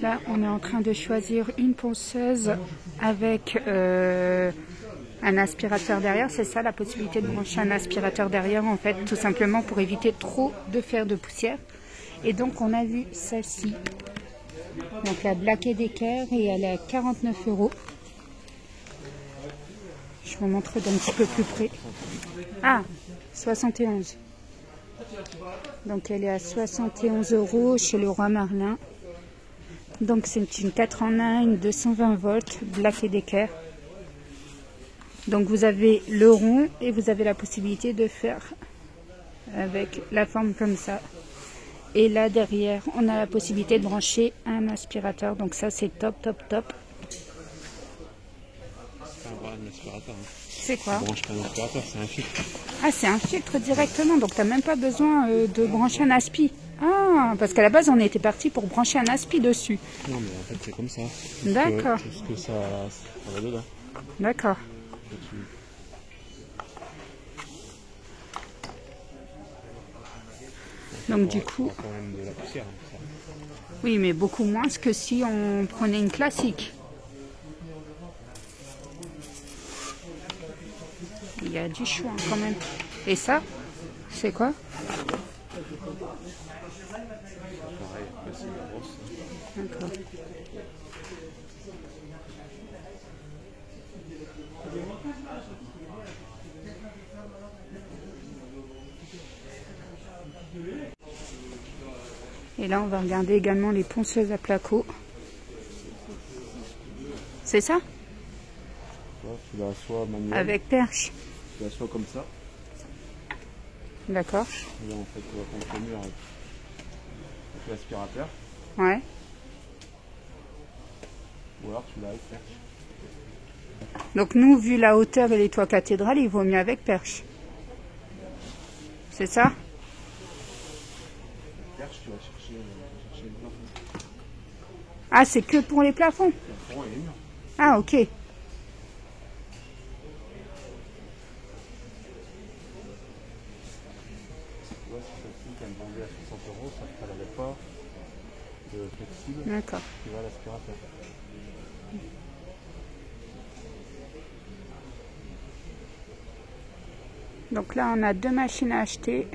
Là, on est en train de choisir une ponceuse avec un aspirateur derrière. C'est ça, la possibilité de brancher un aspirateur derrière, en fait, tout simplement pour éviter trop de faire de poussière. Et donc, on a vu celle-ci. Donc, la Black & Decker, et elle est à 49 €. Je vous montre d'un petit peu plus près. Ah, 71. Donc, elle est à 71 € chez Leroy Merlin. Donc c'est une 4 en 1, une 220 volts, Black & Decker. Donc vous avez le rond et vous avez la possibilité de faire avec la forme comme ça. Et là derrière, on a la possibilité de brancher un aspirateur. Donc ça c'est top, top, top. C'est quoi? Tu branches pas un aspirateur, c'est un filtre. Ah, c'est un filtre directement, donc tu n'as même pas besoin de brancher un aspi. Ah, parce qu'à la base, on était parti pour brancher un aspi dessus. Non, mais en fait, c'est comme ça. D'accord. Parce que ça va dedans. D'accord. Donc du coup... quand même de la poussière, ça. Oui, mais beaucoup moins que si on prenait une classique. Il y a du choix quand même. Et ça, c'est quoi? Pareil, après c'est la brosse. D'accord. Et là, on va regarder également les ponceuses à placo. C'est ça? Tu la soit manuelle. Avec perche. Tu la soit comme ça. D'accord. Et là, en fait, tu vas contre le mur avec l'aspirateur. Ouais. Ou alors tu l'as avec perche. Donc nous, vu la hauteur et les toits cathédrales, il vaut mieux avec perche. C'est ça? Perche, tu vas chercher le plafond. Ah, c'est que pour les plafonds? Le plafond et les murs. Ah, ok. Tu vois, si celle-ci, qu'elle me vendait à 60 €, sauf qu'elle n'avait pas de flexible. D'accord. Tu vas à l'aspirateur. Donc là, on a deux machines à acheter.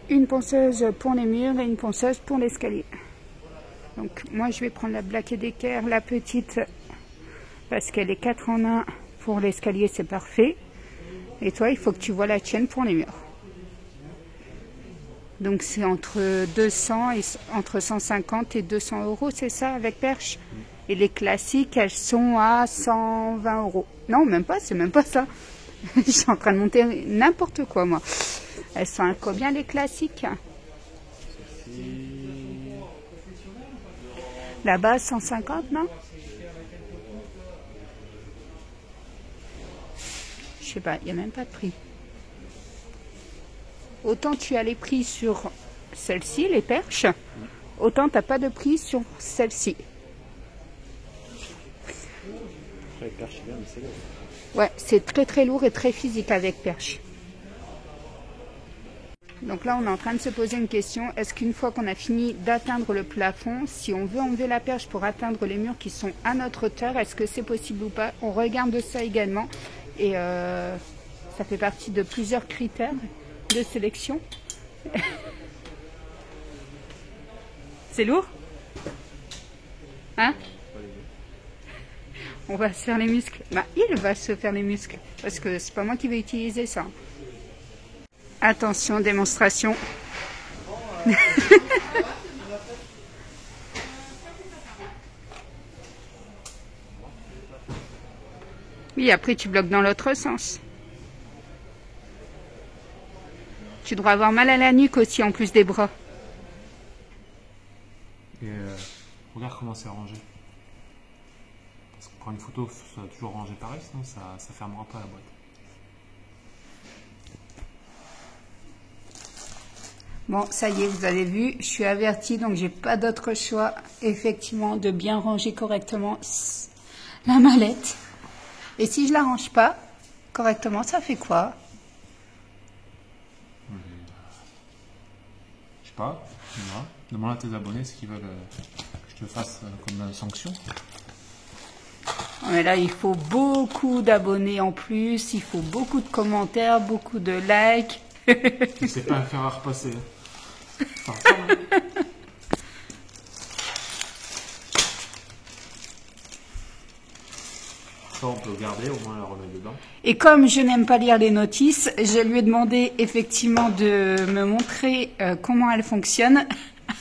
Une ponceuse pour les murs et une ponceuse pour l'escalier. Donc moi, je vais prendre la Black & Decker, la petite, parce qu'elle est 4 en 1. Pour l'escalier, c'est parfait. Et toi, il faut que tu vois la tienne pour les murs. Donc c'est entre 200 et entre 150 et 200 €, c'est ça, avec perche. Et les classiques, elles sont à 120 €. Non, même pas, c'est même pas ça. Je suis en train de monter n'importe quoi, moi. Elles sont à combien, les classiques? Là-bas, 150, non? Je sais pas, il n'y a même pas de prix. Autant tu as les prix sur celle-ci, les perches, autant tu n'as pas de prix sur celle-ci. Après, les perches, c'est bien, mais c'est lourd. Ouais, c'est très très lourd et très physique avec perche. Donc là, on est en train de se poser une question. Est-ce qu'une fois qu'on a fini d'atteindre le plafond, si on veut enlever la perche pour atteindre les murs qui sont à notre hauteur, est-ce que c'est possible ou pas? On regarde ça également. Et ça fait partie de plusieurs critères de sélection. C'est lourd? Hein? On va se faire les muscles. Bah, il va se faire les muscles. Parce que c'est pas moi qui vais utiliser ça. Attention, démonstration. Oui, après tu bloques dans l'autre sens. Tu devrais avoir mal à la nuque aussi, en plus des bras. Et regarde comment c'est rangé. Parce que prendre une photo, ça doit toujours ranger pareil, sinon ça fermera pas la boîte. Bon, ça y est, vous avez vu, je suis avertie, donc j'ai pas d'autre choix, effectivement, de bien ranger correctement la mallette. Et si je la range pas correctement, ça fait quoi? Je sais pas, voilà. Demande à tes abonnés ce qu'ils veulent que je te fasse comme sanction. Mais là, il faut beaucoup d'abonnés en plus, il faut beaucoup de commentaires, beaucoup de likes. C'est pas un fer à repasser. Enfin, ça, hein. Ça, on peut le garder, au moins la remettre dedans. Et comme je n'aime pas lire les notices, je lui ai demandé effectivement de me montrer comment elle fonctionne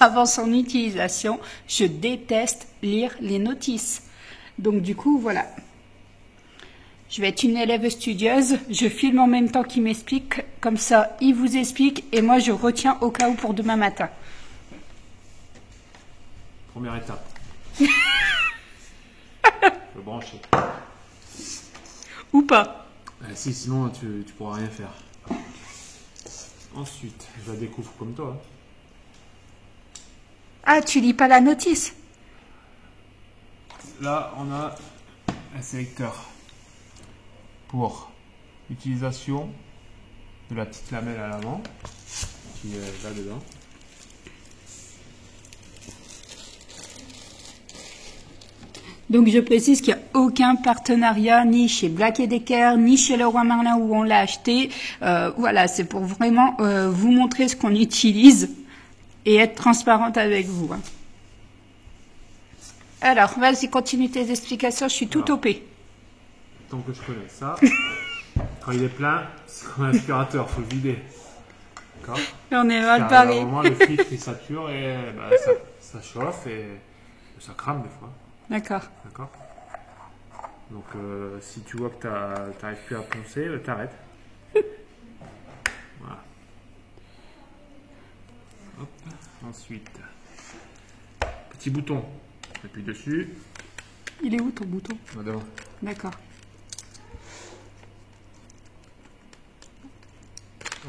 avant son utilisation. Je déteste lire les notices. Donc du coup, voilà. Je vais être une élève studieuse, je filme en même temps qu'il m'explique, comme ça il vous explique et moi je retiens au cas où pour demain matin. Première étape. Le brancher. Ou pas. Si, sinon tu pourras rien faire. Ensuite, je la découvre comme toi. Ah, tu lis pas la notice? Là, on a un sélecteur pour l'utilisation de la petite lamelle à l'avant qui est là dedans. Donc je précise qu'il n'y a aucun partenariat ni chez Black & Decker ni chez Leroy Merlin où on l'a acheté. Voilà, c'est pour vraiment vous montrer ce qu'on utilise et être transparente avec vous. Hein. Alors, vas-y, continue tes explications, je suis tout OP. Tant que je connais ça, quand il est plein, c'est comme un aspirateur, il faut le vider. D'accord? On est mal À un paré. moment, le filtre il sature et bah, ça chauffe et ça crame des fois. D'accord. D'accord? Donc si tu vois que tu n'arrives plus à poncer, t'arrêtes. Voilà. Hop. Ensuite, petit bouton, appuie dessus. Il est où ton bouton? Devant. D'accord.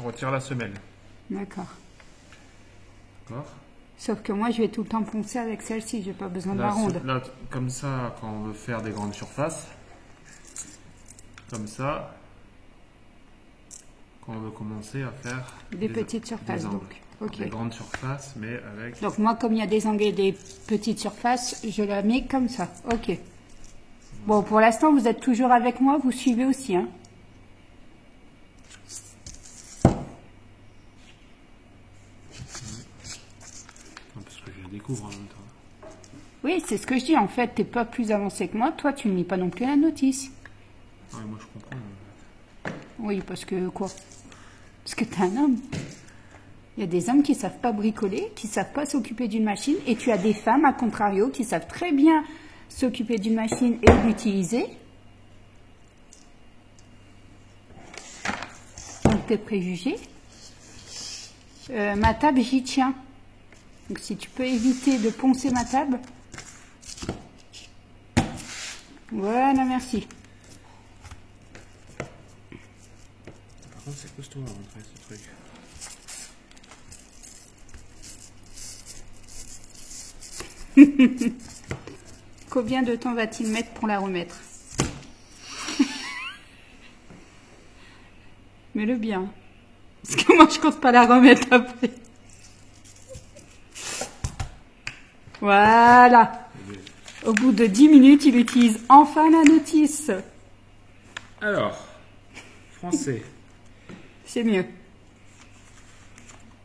On retire la semelle. D'accord. D'accord? Sauf que moi, je vais tout le temps poncer avec celle-ci, j'ai pas besoin de la ronde. Là, comme ça, quand on veut faire des grandes surfaces, comme ça, quand on veut commencer à faire Des petites surfaces, des angles. donc. Ok. Des grandes surfaces, mais avec... Donc moi, comme il y a des angles et des petites surfaces, je la mets comme ça. Ok. Bon, pour l'instant, vous êtes toujours avec moi, vous suivez aussi, hein. Parce que je la découvre en même temps. Oui, c'est ce que je dis. En fait, t'es pas plus avancé que moi. Toi, tu ne lis pas non plus la notice. Ah, moi, je comprends. Oui, parce que quoi? Parce que t'es un homme. Il y a des hommes qui savent pas bricoler, qui savent pas s'occuper d'une machine, et tu as des femmes, à contrario, qui savent très bien s'occuper d'une machine et l'utiliser. Donc tes préjugés. Ma table, j'y tiens. Donc si tu peux éviter de poncer ma table. Voilà, merci. Par contre, c'est costaud à rentrer ce truc. Combien de temps va-t-il mettre pour la remettre? Mets-le bien. Parce que moi, je compte pas la remettre après. Voilà. Au bout de 10 minutes, il utilise enfin la notice. Alors, français. C'est mieux.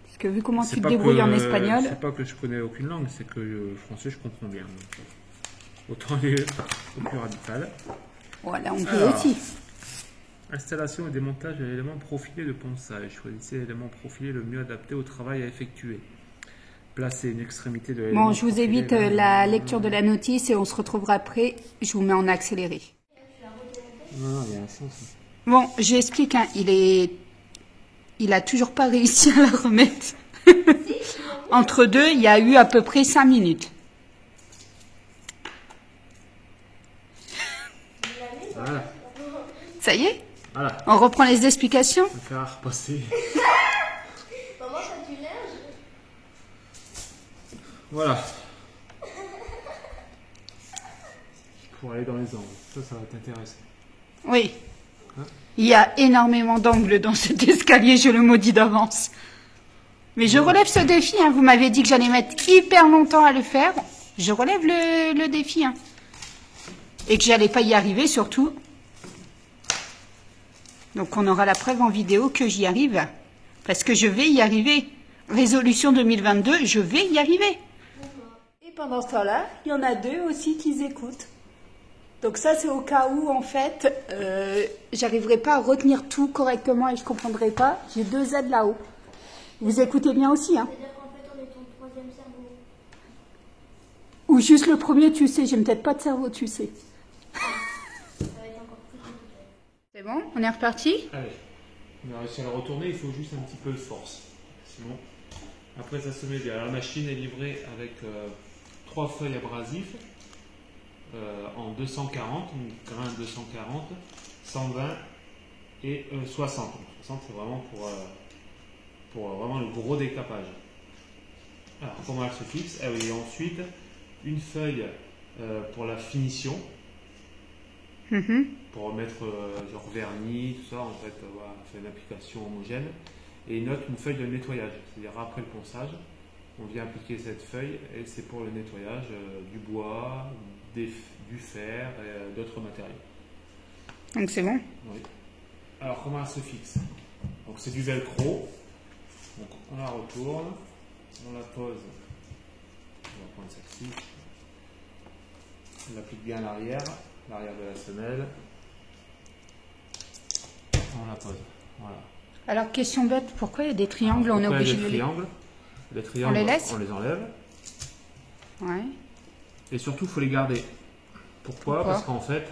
Parce que vu comment tu te débrouilles en espagnol... C'est pas que je connais aucune langue, c'est que le français, je comprends bien. Donc, autant aller au plus radical. Voilà, on peut aussi. Installation et démontage de l'élément profilé de ponçage. Choisissez l'élément profilé le mieux adapté au travail à effectuer. Placez une extrémité de l'élément. Bon, je vous évite la lecture de la notice et on se retrouvera après. Je vous mets en accéléré. Non, il y a un sens. Bon, j'explique. Hein, il est il a toujours pas réussi à la remettre. Entre deux, il y a eu à peu près 5 minutes. Voilà. Ça y est? Voilà. On reprend les explications? On va faire repasser. Maman, ça du linge? Voilà. Pour aller dans les angles. Ça va t'intéresser. Oui. Hein? Il y a énormément d'angles dans cet escalier, je le maudis d'avance. Mais je relève ce défi, hein. Vous m'avez dit que j'allais mettre hyper longtemps à le faire. Je relève le défi, hein. Et que j'allais pas y arriver surtout. Donc on aura la preuve en vidéo que j'y arrive. Parce que je vais y arriver. Résolution 2022, je vais y arriver. Et pendant ce temps-là, il y en a deux aussi qui écoutent. Donc ça, c'est au cas où, en fait, j'arriverai pas à retenir tout correctement et je comprendrai pas. J'ai 2 aides là-haut. Vous écoutez bien aussi, hein? C'est-à-dire qu'en fait, on est ton 3e cerveau. Ou juste le premier, tu sais. J'ai peut-être pas de cerveau, tu sais. Ça va être encore plus compliqué. C'est bon? On est reparti? Allez. On a réussi à le retourner, il faut juste un petit peu de force. Sinon, après ça se met bien. La machine est livrée avec 3 feuilles abrasives en 240, donc grain 240, 120 et 60. Donc, 60 c'est vraiment pour vraiment le gros décapage. Alors comment elle se fixe? Ah oui, et ensuite une feuille pour la finition. Pour remettre genre vernis, tout ça, en fait, voilà, on fait une application homogène. Et une autre, une feuille de nettoyage, c'est-à-dire après le ponçage, on vient appliquer cette feuille et c'est pour le nettoyage du bois, du fer et d'autres matériaux. Donc c'est bon? Oui. Alors comment elle se fixe? Donc c'est du velcro, donc on la retourne, on la pose, on va prendre celle-ci, on l'applique bien à l'arrière de la semelle. On la pose. Voilà. Alors, question bête, pourquoi il y a des triangles? On est obligé de les triangles, on les laisse? On les enlève. Ouais. Et surtout, il faut les garder. Pourquoi? Parce qu'en fait,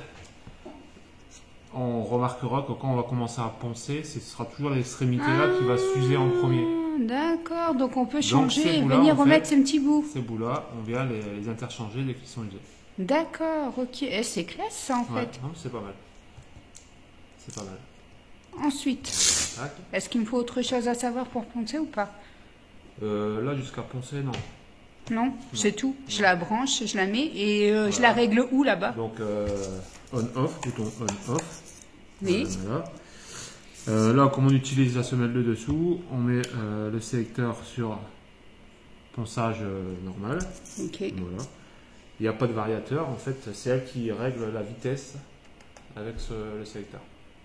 on remarquera que quand on va commencer à poncer, ce sera toujours l'extrémité là qui va s'user en premier. D'accord, donc on peut changer et bouts-là, venir en remettre fait, ces petits bouts. Ces bouts-là, on vient les interchanger dès qu'ils sont usés. D'accord, ok. Et c'est classe ça en Ouais, fait. c'est pas mal. C'est pas mal. Ensuite, Tac. est-ce qu'il me faut autre chose à savoir pour poncer ou pas? Là, jusqu'à poncer, non. Non, c'est tout. Je la branche, je la mets et je Voilà. la règle où là-bas? Donc, on-off, bouton on-off. Oui. Voilà. Là, comme on utilise la semelle de dessous, on met le sélecteur sur ponçage normal. Ok. Voilà. Il n'y a pas de variateur, en fait, c'est elle qui règle la vitesse avec le sélecteur.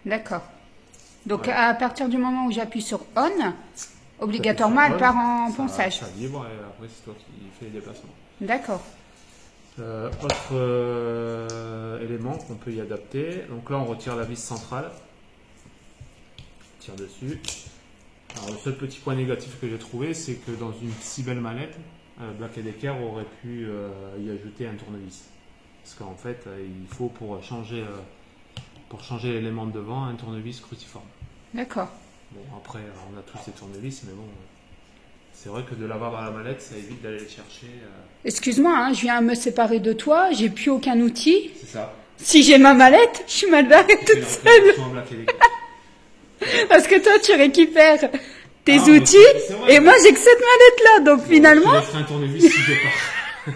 D'accord. Donc Voilà. à partir du moment où j'appuie sur on, obligatoirement elle part en ponçage. Ça vibre et après c'est toi qui fais les déplacements. D'accord. Autre élément qu'on peut y adapter. Donc là on retire la vis centrale. On tire dessus. Alors le seul petit point négatif que j'ai trouvé, c'est que dans une si belle mallette, Black & Decker aurait pu y ajouter un tournevis. Parce qu'en fait, il faut pour changer l'élément de devant un tournevis cruciforme. D'accord. Bon, après, on a tous ces tournevis, mais bon, c'est vrai que de l'avoir dans la mallette, ça évite d'aller les chercher. Excuse-moi, hein, je viens me séparer de toi, j'ai plus aucun outil. C'est ça. Si j'ai ma mallette, je suis mal barrée toute seule. Parce que toi, tu récupères tes outils vrai, et moi, j'ai que cette mallette-là. Donc finalement, Je ferai un tournevis si je pars.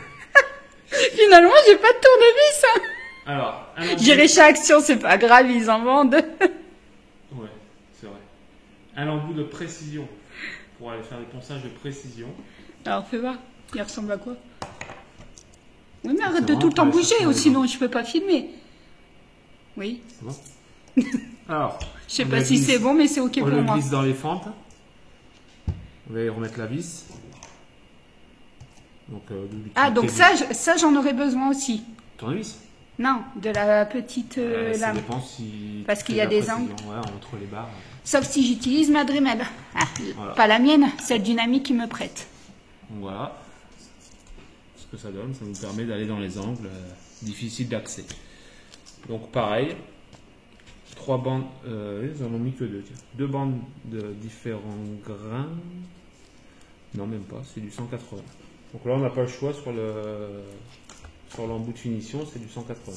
finalement, j'ai pas de tournevis. Hein. Alors, J'irai chez Action, c'est pas grave, ils en vendent. Ouais, c'est vrai. Un embout de précision pour aller faire des ponçages de précision. Alors fais voir, il ressemble à quoi? Oui, mais arrête C'est de vraiment tout le temps pour aller bouger, chercher ou les sinon je peux pas filmer. Oui, C'est bon. Alors, je sais on pas la si glisse- c'est bon, mais c'est ok on pour le moi. glisse dans les fentes. On va y remettre la vis. Donc, Ah, donc ça j'en aurais besoin aussi. Tournevis. Non, de la petite Ça lame. dépend si. Parce tu qu'il fais y a de la des précision, angles. ouais, entre les barres. Sauf si j'utilise ma Dremel. Ah, Voilà. pas la mienne, celle d'une amie qui me prête. Donc voilà ce que ça donne. Ça nous permet d'aller dans les angles difficiles d'accès. Donc pareil, 3 bandes, ils en ont mis que 2. 2 bandes de différents grains. Non, même pas, c'est du 180. Donc là, on n'a pas le choix sur l'embout de finition, c'est du 180.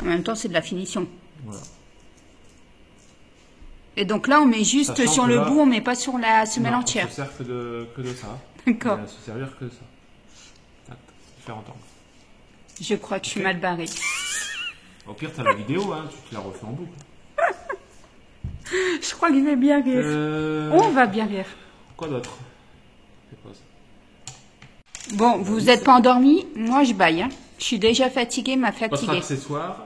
En même temps, c'est de la finition. Voilà. Et donc là, on met juste Sachant sur que le là, bout, on met pas sur la semelle non, entière. On se sert que de ça. D'accord. On va se servir que de ça. Tac, différents angles. Je crois que je suis mal barrée. Au pire, tu as la vidéo, hein, tu te la refais en boucle. Je crois que je vais bien rire. On va bien rire. Quoi d'autre? C'est quoi ça? Bon, vous n'êtes pas endormi? Moi, je baille. Hein. Je suis déjà fatiguée, ma Autre fatiguée. accessoire,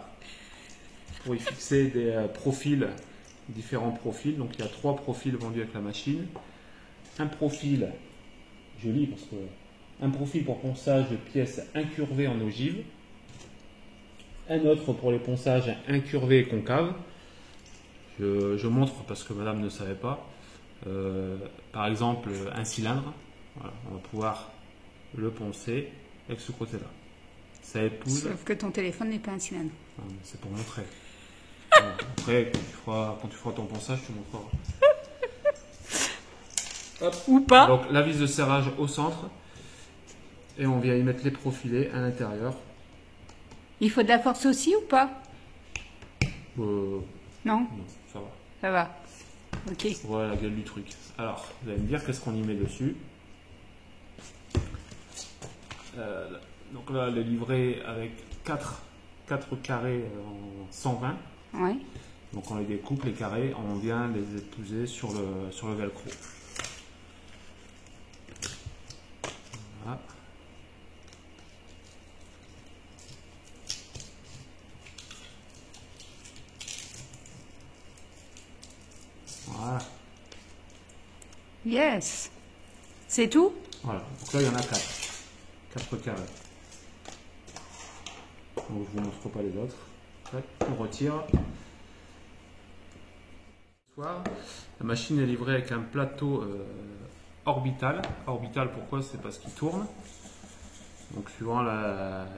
pour y fixer des profils, différents profils. Donc il y a 3 profils vendus avec la machine. Un profil, joli parce que un profil pour ponçage de pièces incurvées en ogive. Un autre pour les ponçages incurvés et concaves. Je montre parce que madame ne savait pas. Par exemple, un cylindre. Voilà, on va pouvoir le poncer avec ce côté-là. Ça épouse. Sauf que ton téléphone n'est pas un cylindre. C'est pour montrer. Après, quand tu feras ton ponçage, tu montreras. Hop. Ou pas. Donc la vis de serrage au centre. Et on vient y mettre les profilés à l'intérieur. Il faut de la force aussi ou pas? Non, Non, ça va. ça va. Ok. Voilà la gueule du truc. Alors, vous allez me dire qu'est-ce qu'on y met dessus. Donc là, le livret avec 4 carrés en 120. Ouais. Donc on les découpe, les carrés, on vient les épouser sur le velcro. Voilà. Voilà. Yes. C'est tout? Voilà. Donc là, il y en a 4. 4 carrés. Donc je ne vous montre pas les autres. On retire. La machine est livrée avec un plateau orbital. Orbital, pourquoi? C'est parce qu'il tourne. Donc suivant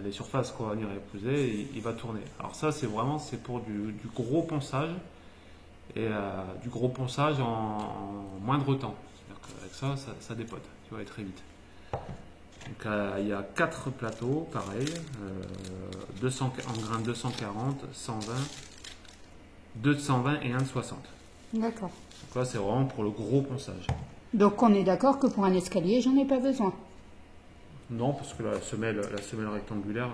les surfaces qu'on va venir épouser, il va tourner. Alors ça, c'est pour du gros ponçage. Et du gros ponçage en moindre temps. C'est-à-dire qu'avec ça dépote. Tu vas aller très vite. Donc il y a 4 plateaux, pareil. 200, en grain 240, 120, 2 de 120 et 1 de 60. D'accord. Donc là, c'est vraiment pour le gros ponçage. Donc on est d'accord que pour un escalier, j'en ai pas besoin. Non, parce que la semelle rectangulaire,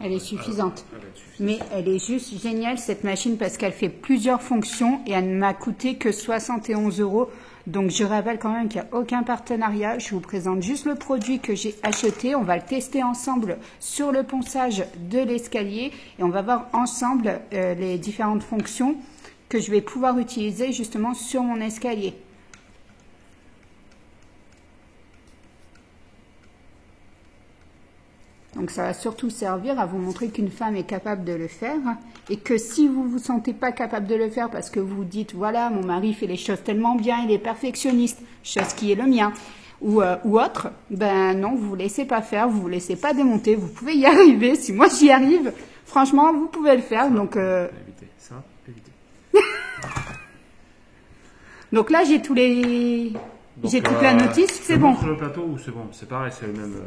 Elle est suffisante. elle va être suffisante. Mais elle est juste géniale cette machine parce qu'elle fait plusieurs fonctions et elle ne m'a coûté que 71 €. Donc je rappelle quand même qu'il n'y a aucun partenariat. Je vous présente juste le produit que j'ai acheté. On va le tester ensemble sur le ponçage de l'escalier et on va voir ensemble les différentes fonctions que je vais pouvoir utiliser justement sur mon escalier. Donc ça va surtout servir à vous montrer qu'une femme est capable de le faire et que si vous ne vous sentez pas capable de le faire parce que vous dites voilà mon mari fait les choses tellement bien, il est perfectionniste, chose qui est le mien ou autre, ben non vous ne vous laissez pas faire, vous ne vous laissez pas démonter, vous pouvez y arriver, si moi j'y arrive, franchement vous pouvez le faire. Donc, Éviter ça, éviter. donc là j'ai tous les... J'ai toute la notice, c'est bon. Sur le plateau ou c'est bon, c'est pareil, c'est le même...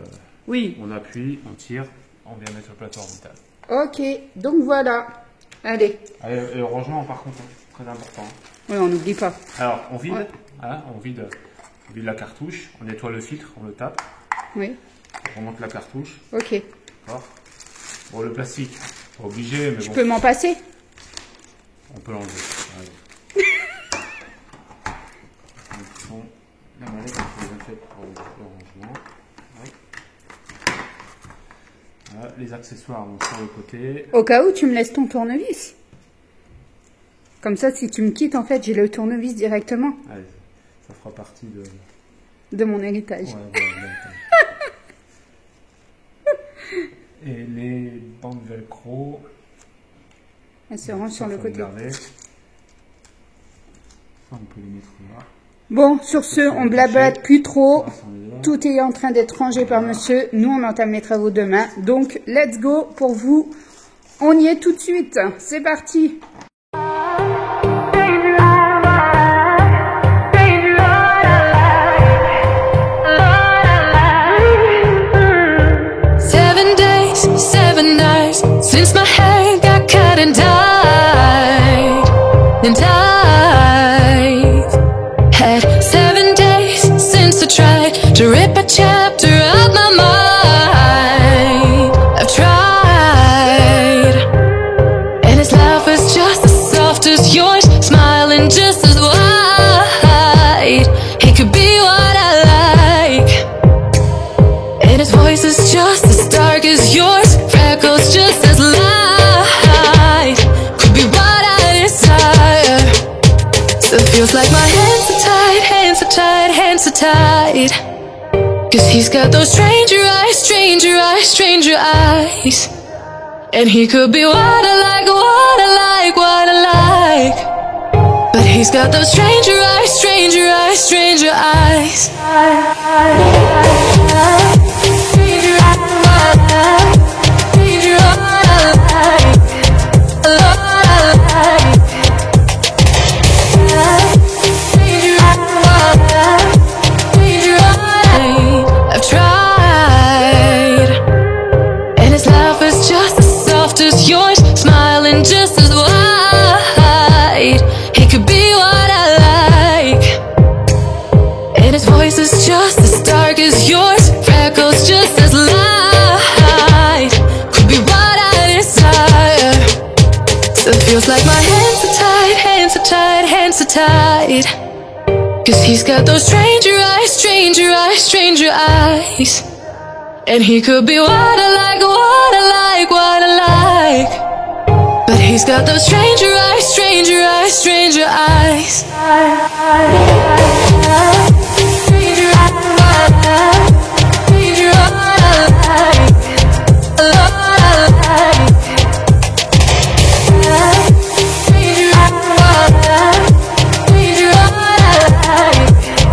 Oui. On appuie, on tire, on vient mettre le plateau orbital. Ok, donc voilà. Allez. Allez, et le rangement par contre, très important. Oui, on n'oublie pas. Alors, on vide, Ouais. hein, on vide la cartouche, on nettoie le filtre, on le tape, Oui. on remonte la cartouche. Ok. D'accord. Bon, le plastique, pas obligé, mais Je bon, peux m'en passer? on peut l'enlever. Bon, la mallette, c'est bien fait pour le rangement. Ouais. Voilà, les accessoires vont sur le côté. Au cas où tu me laisses ton tournevis. Comme ça, si tu me quittes, en fait, j'ai le tournevis directement Allez, ça fera partie de mon héritage. Ouais, et les bandes velcro. Elles se rangent sur le côté. Ça, on peut les mettre là. Bon, sur ce, on blabate plus trop. Là, ça, on est là. Tout est en train d'être rangé par monsieur. Nous, on entame les travaux demain. Donc, let's go pour vous. On y est tout de suite. C'est parti. I've had 7 days since I tried to rip a chapter out my mind. I've tried, and his laugh was just as soft as yours, smiling just as wide. He could be what I like, and his voice is just as dark as yours, freckles just as light. Could be what I desire. Still feels like my hands are tied, hands are tied, hands are tied. 'Cause he's got those stranger eyes, stranger eyes, stranger eyes. And he could be what I like, what I like, what I like. But he's got those stranger eyes, stranger eyes, stranger eyes. Stranger eyes, stranger eyes, what I like. I've tried, and his laugh is just as soft as yours, smiling just as wide. He could be what I like, and his voice is just as dark as yours, freckles just as light. Could be what I desire. Still feels like my hands are tied, hands are tied, hands are tied. 'Cause he's got those stranger eyes, stranger eyes, stranger eyes. And he could be what I like, what I like, what I like. But he's got those stranger eyes, stranger eyes, stranger eyes. Stranger eyes, stranger eyes, what I like.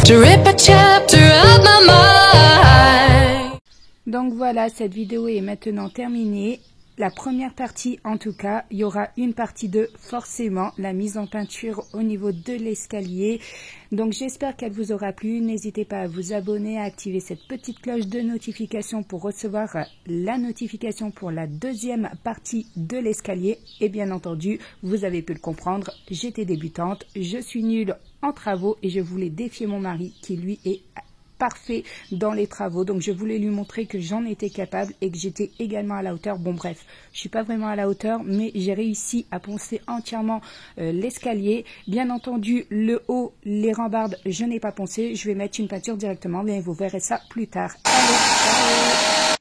To rip a chapter out my mind. Donc voilà, cette vidéo est maintenant terminée. La première partie, en tout cas, il y aura une partie 2, forcément, la mise en peinture au niveau de l'escalier. Donc j'espère qu'elle vous aura plu. N'hésitez pas à vous abonner, à activer cette petite cloche de notification pour recevoir la notification pour la deuxième partie de l'escalier. Et bien entendu, vous avez pu le comprendre, j'étais débutante, je suis nulle en travaux et je voulais défier mon mari qui lui est parfait dans les travaux. Donc je voulais lui montrer que j'en étais capable et que j'étais également à la hauteur. Bon bref, je suis pas vraiment à la hauteur, mais j'ai réussi à poncer entièrement l'escalier. Bien entendu, le haut, les rambardes, je n'ai pas poncé. Je vais mettre une peinture directement, mais vous verrez ça plus tard. Allez, ciao.